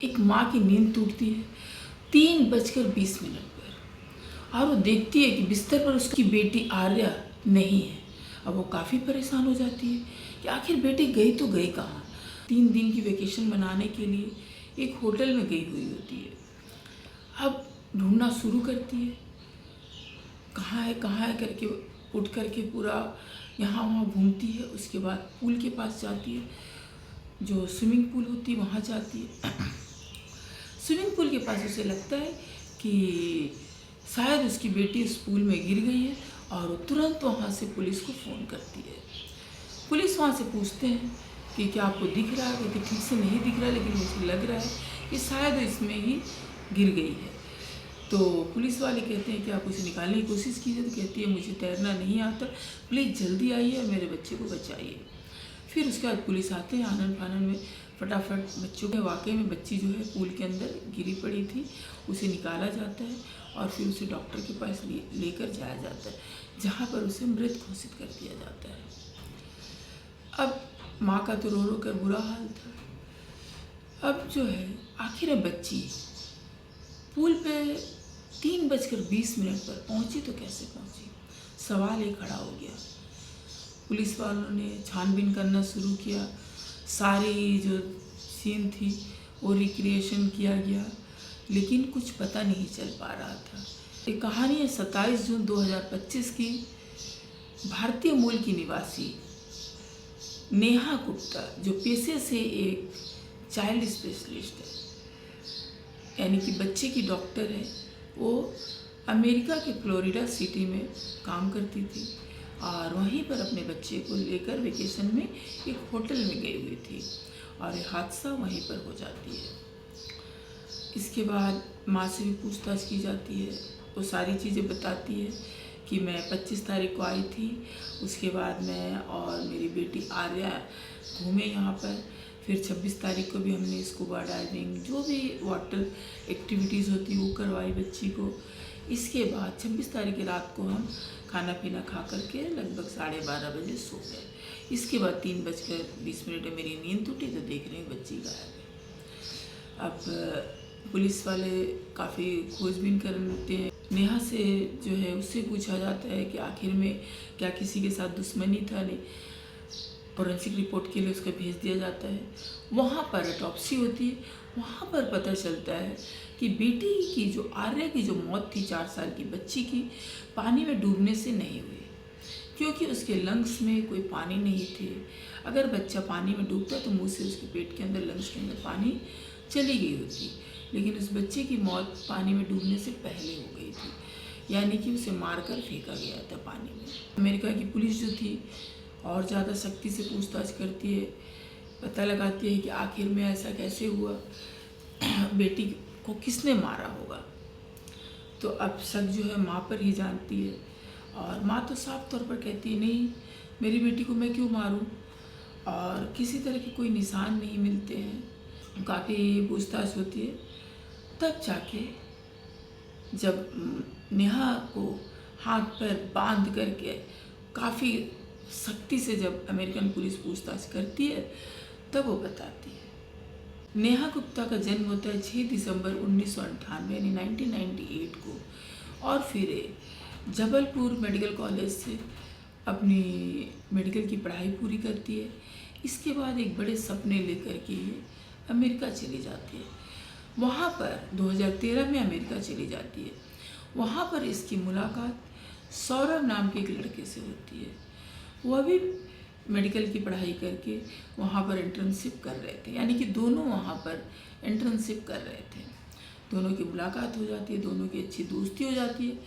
एक माँ की नींद टूटती है 3:20 पर और वो देखती है कि बिस्तर पर उसकी बेटी आर्या नहीं है। अब वो काफ़ी परेशान हो जाती है कि आखिर बेटी गई तो गई कहाँ। 3 दिन की वेकेशन मनाने के लिए एक होटल में गई हुई होती है। अब ढूंढना शुरू करती है, कहाँ है करके उठ करके पूरा यहाँ वहाँ घूमती है। उसके बाद पूल के पास जाती है, जो स्विमिंग पूल होती है वहाँ जाती है। स्विमिंग पूल के पास उसे लगता है कि शायद उसकी बेटी उस पूल में गिर गई है और वो तुरंत वहाँ से पुलिस को फ़ोन करती है। पुलिस वहाँ से पूछते हैं कि क्या आपको दिख रहा है, कि ठीक से नहीं दिख रहा है लेकिन मुझे लग रहा है कि शायद इसमें ही गिर गई है। तो पुलिस वाले कहते हैं कि आप उसे निकालने की कोशिश कीजिए। तो कहती है मुझे तैरना नहीं आता, प्लीज़ जल्दी आइए और मेरे बच्चे को बचाइए। फिर उसके बाद पुलिस आते हैं आनन फानन में, फटाफट बच्चों के वाकई में बच्ची जो है पूल के अंदर गिरी पड़ी थी, उसे निकाला जाता है और फिर उसे डॉक्टर के पास लेकर जाया जाता है, जहाँ पर उसे मृत घोषित कर दिया जाता है। अब माँ का तो रो रो कर बुरा हाल था। अब जो है आखिर बच्ची पूल पे 3:20 पर पहुंची तो कैसे पहुंची, सवाल ये खड़ा हो गया। पुलिस वालों ने छानबीन करना शुरू किया, सारी जो सीन थी वो रिक्रिएशन किया गया, लेकिन कुछ पता नहीं चल पा रहा था। ये कहानी है 27 जून 2025 की। भारतीय मूल की निवासी नेहा गुप्ता, जो पेशे से एक चाइल्ड स्पेशलिस्ट है, यानी कि बच्चे की डॉक्टर है, वो अमेरिका के फ्लोरिडा सिटी में काम करती थी और वहीं पर अपने बच्चे को लेकर वेकेशन में एक होटल में गई हुई थी और ये हादसा वहीं पर हो जाती है। इसके बाद माँ से भी पूछताछ की जाती है, वो सारी चीज़ें बताती है कि मैं 25 तारीख को आई थी, उसके बाद मैं और मेरी बेटी आर्या घूमे यहाँ पर, फिर 26 तारीख को भी हमने स्कूबा डाइविंग जो भी वाटर एक्टिविटीज़ होती है वो करवाई बच्ची को। इसके बाद 26 तारीख की रात को हम खाना पीना खा करके लगभग 12:30 बजे सो गए। इसके बाद 3:20 में मेरी नींद टूटी तो देख रहे हैं बच्ची गायब है। अब पुलिस वाले काफ़ी खोजबीन करते हैं। नेहा से जो है उससे पूछा जाता है कि आखिर में क्या किसी के साथ दुश्मनी था नहीं। फोरेंसिक रिपोर्ट के लिए उसका भेज दिया जाता है। वहाँ पर ऑटोप्सी होती है, वहाँ पर पता चलता है कि बेटी की जो आर्या की जो मौत थी 4 साल की बच्ची की, पानी में डूबने से नहीं हुई, क्योंकि उसके लंग्स में कोई पानी नहीं थे। अगर बच्चा पानी में डूबता तो मुंह से उसके पेट के अंदर, लंग्स के अंदर पानी चली गई होती, लेकिन उस बच्चे की मौत पानी में डूबने से पहले हो गई थी, यानी कि उसे मारकर फेंका गया था पानी में। अमेरिका की पुलिस जो थी और ज़्यादा सख्ती से पूछताछ करती है, पता लगाती है कि आखिर में ऐसा कैसे हुआ, बेटी को किसने मारा होगा। तो अब शक जो है माँ पर ही जानती है और माँ तो साफ तौर पर कहती है नहीं, मेरी बेटी को मैं क्यों मारूं, और किसी तरह के कोई निशान नहीं मिलते हैं। काफ़ी पूछताछ होती है, तब जाके जब नेहा को हाथ पैर बांध करके काफ़ी सख्ती से जब अमेरिकन पुलिस पूछताछ करती है तब वो बताती है। नेहा गुप्ता का जन्म होता है 6 दिसंबर 1998 यानी 1998 को, और फिर जबलपुर मेडिकल कॉलेज से अपनी मेडिकल की पढ़ाई पूरी करती है। इसके बाद एक बड़े सपने लेकर के ये अमेरिका चली जाती है। वहाँ पर 2013 में अमेरिका चली जाती है। वहाँ पर इसकी मुलाकात सौरभ नाम के एक लड़के से होती है। वह भी मेडिकल की पढ़ाई करके वहाँ पर इंटर्नशिप कर रहे थे, यानी कि दोनों वहाँ पर इंटर्नशिप कर रहे थे। दोनों की मुलाकात हो जाती है, दोनों की अच्छी दोस्ती हो जाती है।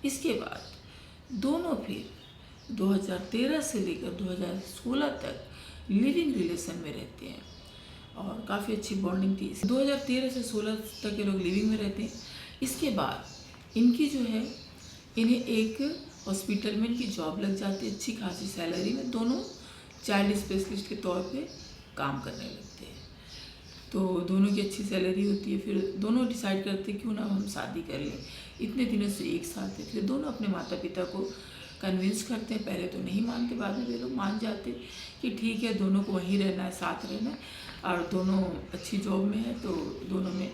इसके बाद दोनों फिर 2013 से लेकर 2016 तक लिविंग रिलेशन में रहते हैं और काफ़ी अच्छी बॉन्डिंग थी। 2013 से 16 तक ये लोग लिविंग में रहते हैं। इसके बाद इनकी जो है, इन्हें एक हॉस्पिटल में इनकी जॉब लग जाती है अच्छी खासी सैलरी में। दोनों चाइल्ड स्पेशलिस्ट के तौर पे काम करने लगते हैं, तो दोनों की अच्छी सैलरी होती है। फिर दोनों डिसाइड करते हैं क्यों ना हम शादी कर लें। इतने दिनों से एक साथ है, फिर दोनों अपने माता पिता को कन्विंस करते हैं। पहले तो नहीं मानते, बाद में वे लोग मान जाते कि ठीक है, दोनों को वहीं रहना है, साथ रहना है, और दोनों अच्छी जॉब में है, तो दोनों में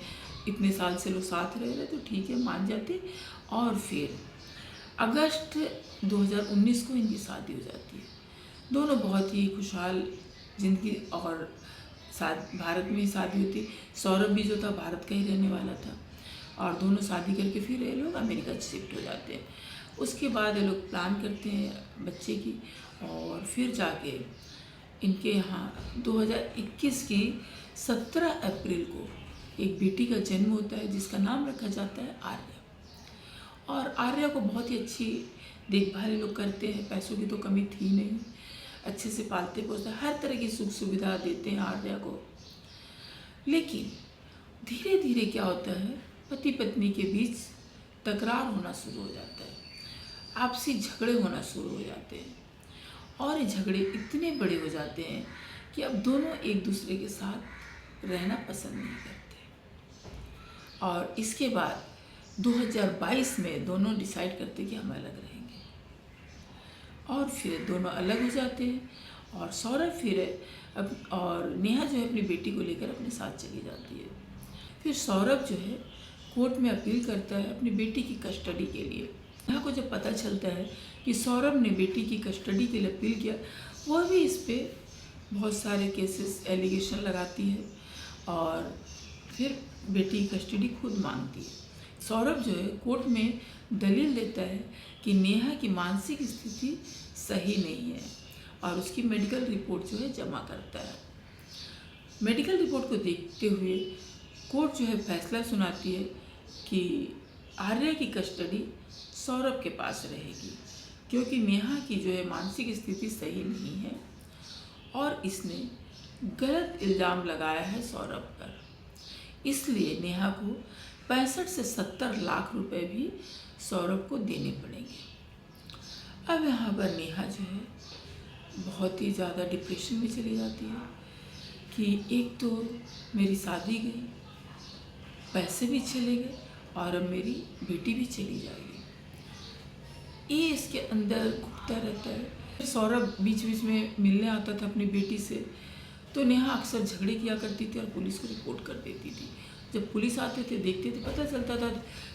इतने साल से लोग साथ रह रहे, तो ठीक है, मान जाते। और फिर अगस्त 2019 को इनकी शादी हो जाती है। दोनों बहुत ही खुशहाल ज़िंदगी, और भारत में ही शादी होती। सौरभ भी जो था भारत का ही रहने वाला था, और दोनों शादी करके फिर ये लोग अमेरिका शिफ्ट हो जाते हैं। उसके बाद ये लोग प्लान करते हैं बच्चे की, और फिर जाके इनके यहाँ 2021 की 17 अप्रैल को एक बेटी का जन्म होता है, जिसका नाम रखा जाता है आर्या। और आर्या को बहुत ही अच्छी देखभाल लोग करते हैं, पैसों की तो कमी थी नहीं, अच्छे से पालते पोसते, हर तरह की सुख सुविधा देते हैं आर्या को। लेकिन धीरे धीरे क्या होता है, पति पत्नी के बीच तकरार होना शुरू हो जाता है, आपसी झगड़े होना शुरू हो जाते हैं, और ये झगड़े इतने बड़े हो जाते हैं कि अब दोनों एक दूसरे के साथ रहना पसंद नहीं करते। और इसके बाद 2022 में दोनों डिसाइड करते कि हम अलग रहेंगे, और फिर दोनों अलग हो जाते हैं। और सौरभ फिर और नेहा जो है अपनी बेटी को लेकर अपने साथ चली जाती है। फिर सौरभ जो है कोर्ट में अपील करता है अपनी बेटी की कस्टडी के लिए। नेहा को जब पता चलता है कि सौरभ ने बेटी की कस्टडी के लिए अपील किया, वह भी इस पर बहुत सारे केसेस एलिगेशन लगाती है, और फिर बेटी की कस्टडी खुद मांगती है। सौरभ जो है कोर्ट में दलील देता है कि नेहा की मानसिक स्थिति सही नहीं है, और उसकी मेडिकल रिपोर्ट जो है जमा करता है। मेडिकल रिपोर्ट को देखते हुए कोर्ट जो है फैसला सुनाती है कि आर्या की कस्टडी सौरभ के पास रहेगी, क्योंकि नेहा की जो है मानसिक स्थिति सही नहीं है, और इसने गलत इल्ज़ाम लगाया है सौरभ पर। इसलिए नेहा को 65 से 70 लाख रुपए भी सौरभ को देने पड़ेंगे। अब यहाँ पर नेहा जो है बहुत ही ज़्यादा डिप्रेशन में चली जाती है कि एक तो मेरी शादी गई, पैसे भी चले गए, और अब मेरी बेटी भी चली जाएगी। ये इसके अंदर घुटता रहता है। सौरभ बीच बीच में मिलने आता था अपनी बेटी से, तो नेहा अक्सर झगड़े किया करती थी और पुलिस को रिपोर्ट कर देती थी। जब पुलिस आते थे, देखते थे, पता चलता था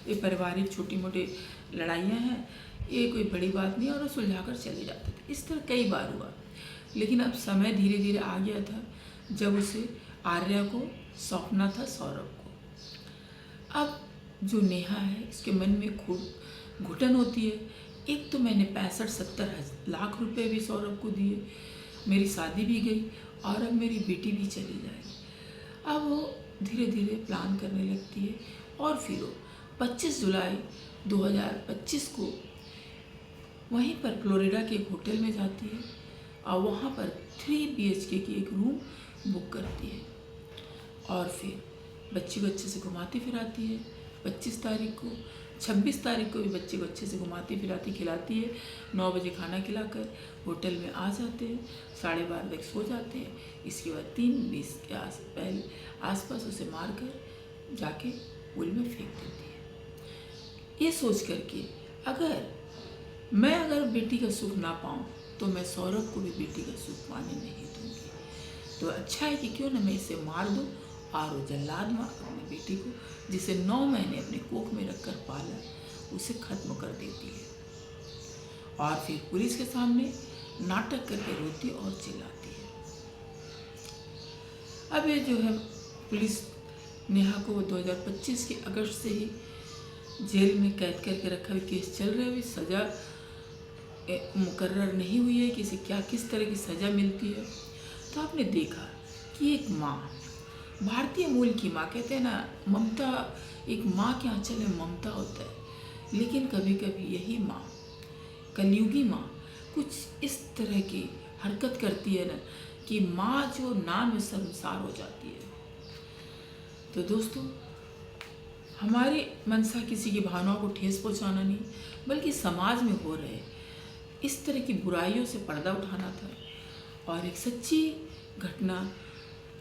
ये पारिवारिक छोटी मोटी लड़ाइयाँ हैं, ये कोई बड़ी बात नहीं, और सुलझा कर चले जाते थे। इस तरह कई बार हुआ। लेकिन अब समय धीरे धीरे आ गया था जब उसे आर्या को सौंपना था सौरभ को। अब जो नेहा है, इसके मन में खूब घुटन होती है। एक तो मैंने 65-70 लाख रुपए भी सौरभ को दिए, मेरी शादी भी गई, और अब मेरी बेटी भी चली जाएगी। अब वो धीरे धीरे प्लान करने लगती है, और फिर वो 25 जुलाई 2025 को वहीं पर फ्लोरिडा के एक होटल में जाती है, और वहाँ पर 3 BHK की एक रूम बुक करती है, और फिर बच्ची को अच्छे से घुमाती फिराती है। 25 तारीख को, 26 तारीख को भी बच्चे को अच्छे से घुमाती फिराती खिलाती है। 9 बजे खाना खिलाकर होटल में आ जाते हैं, 12:30 तक सो जाते हैं। इसके बाद 3:20 के आसपास उसे मारकर जाके पुल में फेंक देती है। ये सोच करके अगर बेटी का सुख ना पाऊँ, तो मैं सौरभ को भी बेटी का सुख पाने नहीं दूंगी। तो अच्छा है कि क्यों ना मैं इसे मार दूँ, और वो जल्लाद माँ अपनी बेटी को, जिसे 9 महीने अपने कोख में रखकर पाला, उसे खत्म कर देती है, और फिर पुलिस के सामने नाटक करके रोती और चिल्लाती है। अब ये जो है पुलिस नेहा को 2025 के अगस्त से ही जेल में कैद करके रखा हुआ, केस चल रहा है, सज़ा मुकर्रर नहीं हुई है कि इसे किस तरह की सज़ा मिलती है। तो आपने देखा कि एक माँ, भारतीय मूल की माँ, कहते हैं ना ममता, एक माँ के आंचल में ममता होता है, लेकिन कभी कभी यही माँ, कलयुगी माँ, कुछ इस तरह की हरकत करती है ना कि माँ जो नाम में शर्मसार हो जाती है। तो दोस्तों, हमारी मंशा किसी की भावनाओं को ठेस पहुँचाना नहीं, बल्कि समाज में हो रहे इस तरह की बुराइयों से पर्दा उठाना था, और एक सच्ची घटना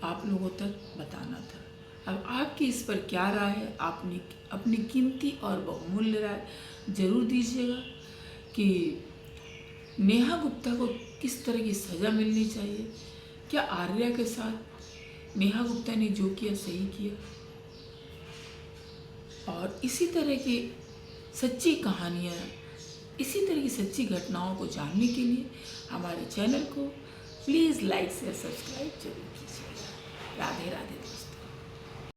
आप लोगों तक बताना था। अब आपकी इस पर क्या राय है? आपने अपनी कीमती और बहुमूल्य राय जरूर दीजिएगा कि नेहा गुप्ता को किस तरह की सज़ा मिलनी चाहिए, क्या आर्या के साथ नेहा गुप्ता ने जो किया सही किया, और इसी तरह की सच्ची कहानियाँ, इसी तरह की सच्ची घटनाओं को जानने के लिए हमारे चैनल को प्लीज़ लाइक शेयर सब्सक्राइब जरूर कीजिएगा। राधे राधे दोस्तों।